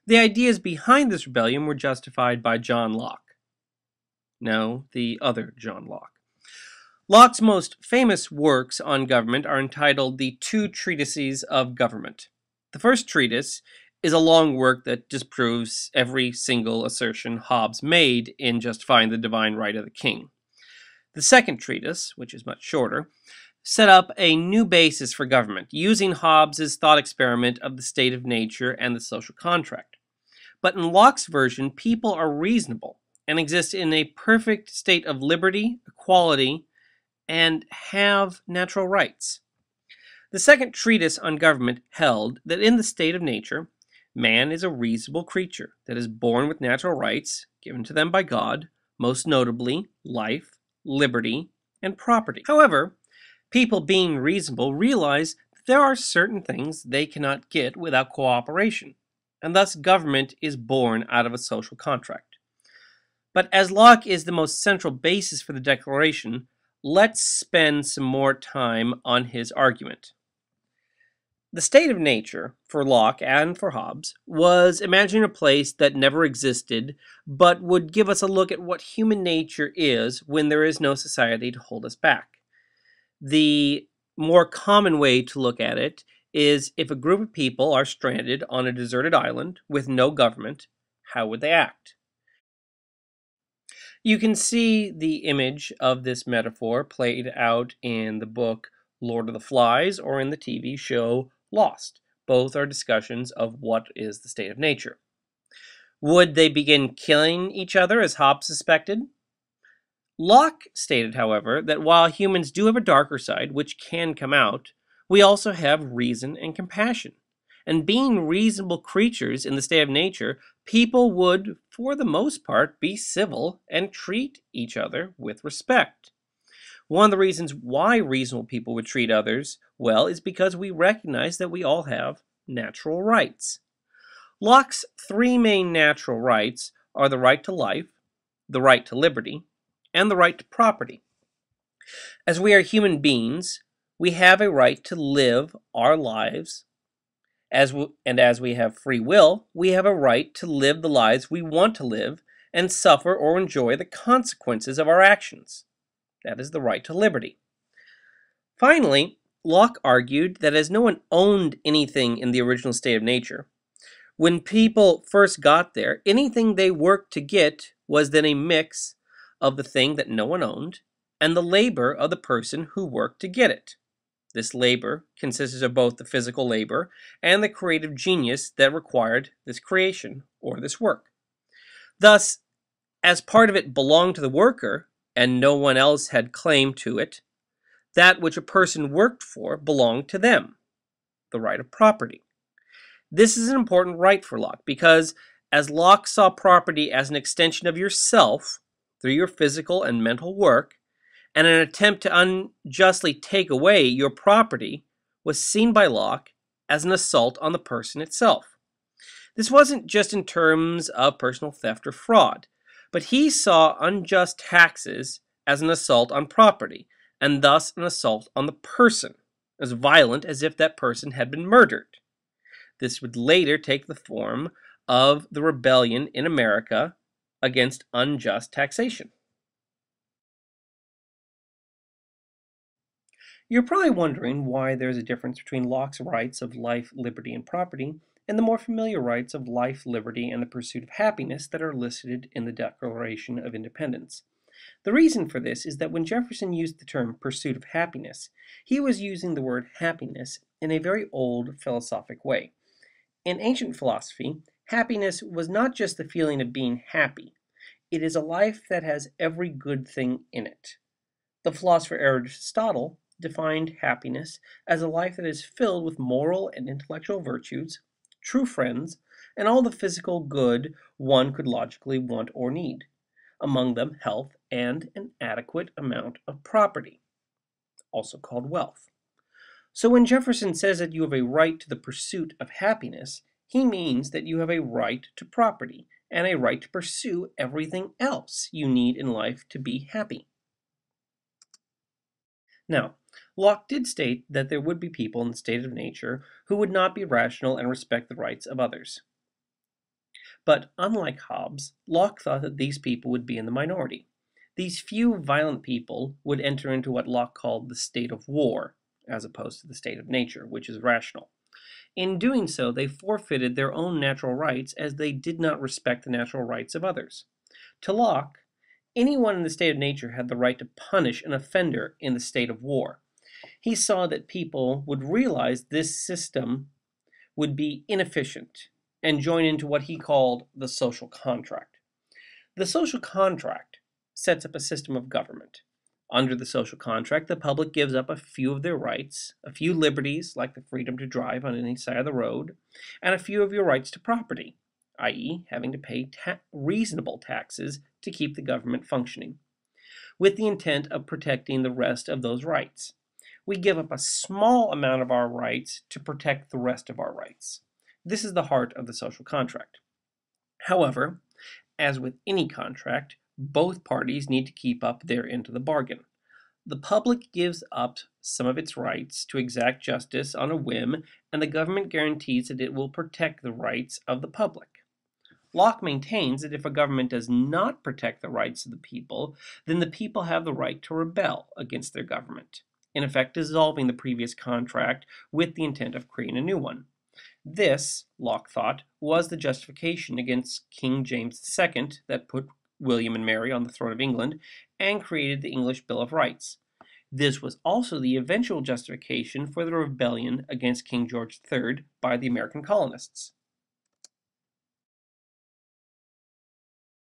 The ideas behind this rebellion were justified by John Locke. No, the other John Locke. Locke's most famous works on government are entitled the Two Treatises of Government. The first treatise is a long work that disproves every single assertion Hobbes made in justifying the divine right of the king. The second treatise, which is much shorter, set up a new basis for government, using Hobbes's thought experiment of the state of nature and the social contract. But in Locke's version, people are reasonable and exist in a perfect state of liberty, equality, and have natural rights. The second treatise on government held that in the state of nature, man is a reasonable creature that is born with natural rights given to them by God, most notably life, liberty, and property. However, people being reasonable realize that there are certain things they cannot get without cooperation, and thus government is born out of a social contract. But as Locke is the most central basis for the Declaration, let's spend some more time on his argument. The state of nature, for Locke and for Hobbes, was imagining a place that never existed, but would give us a look at what human nature is when there is no society to hold us back. The more common way to look at it is if a group of people are stranded on a deserted island with no government, how would they act? You can see the image of this metaphor played out in the book Lord of the Flies or in the TV show Lost. Both are discussions of what is the state of nature. Would they begin killing each other as Hobbes suspected? Locke stated, however, that while humans do have a darker side, which can come out, we also have reason and compassion. And being reasonable creatures in the state of nature, people would, for the most part, be civil and treat each other with respect. One of the reasons why reasonable people would treat others well is because we recognize that we all have natural rights. Locke's three main natural rights are the right to life, the right to liberty, and the right to property. As we are human beings, we have a right to live our lives, as we have free will, we have a right to live the lives we want to live and suffer or enjoy the consequences of our actions. That is the right to liberty. Finally, Locke argued that as no one owned anything in the original state of nature, when people first got there, anything they worked to get was then a mix of the thing that no one owned and the labor of the person who worked to get it. This labor consisted of both the physical labor and the creative genius that required this creation or this work. Thus, as part of it belonged to the worker, and no one else had claim to it, that which a person worked for belonged to them, the right of property. This is an important right for Locke because as Locke saw property as an extension of yourself through your physical and mental work, and an attempt to unjustly take away your property was seen by Locke as an assault on the person itself. This wasn't just in terms of personal theft or fraud, but he saw unjust taxes as an assault on property, and thus an assault on the person, as violent as if that person had been murdered. This would later take the form of the rebellion in America against unjust taxation. You're probably wondering why there's a difference between Locke's rights of life, liberty, and property and the more familiar rights of life, liberty, and the pursuit of happiness that are listed in the Declaration of Independence. The reason for this is that when Jefferson used the term pursuit of happiness, he was using the word happiness in a very old philosophic way. In ancient philosophy, happiness was not just the feeling of being happy. It is a life that has every good thing in it. The philosopher Aristotle defined happiness as a life that is filled with moral and intellectual virtues, true friends, and all the physical good one could logically want or need, among them health and an adequate amount of property, also called wealth. So when Jefferson says that you have a right to the pursuit of happiness, he means that you have a right to property and a right to pursue everything else you need in life to be happy. Now, Locke did state that there would be people in the state of nature who would not be rational and respect the rights of others. But unlike Hobbes, Locke thought that these people would be in the minority. These few violent people would enter into what Locke called the state of war, as opposed to the state of nature, which is rational. In doing so, they forfeited their own natural rights as they did not respect the natural rights of others. To Locke, anyone in the state of nature had the right to punish an offender in the state of war. He saw that people would realize this system would be inefficient and join into what he called the social contract. The social contract sets up a system of government. Under the social contract, the public gives up a few of their rights, a few liberties, like the freedom to drive on any side of the road, and a few of your rights to property, i.e., having to pay reasonable taxes to keep the government functioning, with the intent of protecting the rest of those rights. We give up a small amount of our rights to protect the rest of our rights. This is the heart of the social contract. However, as with any contract, both parties need to keep up their end of the bargain. The public gives up some of its rights to exact justice on a whim, and the government guarantees that it will protect the rights of the public. Locke maintains that if a government does not protect the rights of the people, then the people have the right to rebel against their government, in effect dissolving the previous contract with the intent of creating a new one. This, Locke thought, was the justification against King James II that put William and Mary on the throne of England and created the English Bill of Rights. This was also the eventual justification for the rebellion against King George III by the American colonists.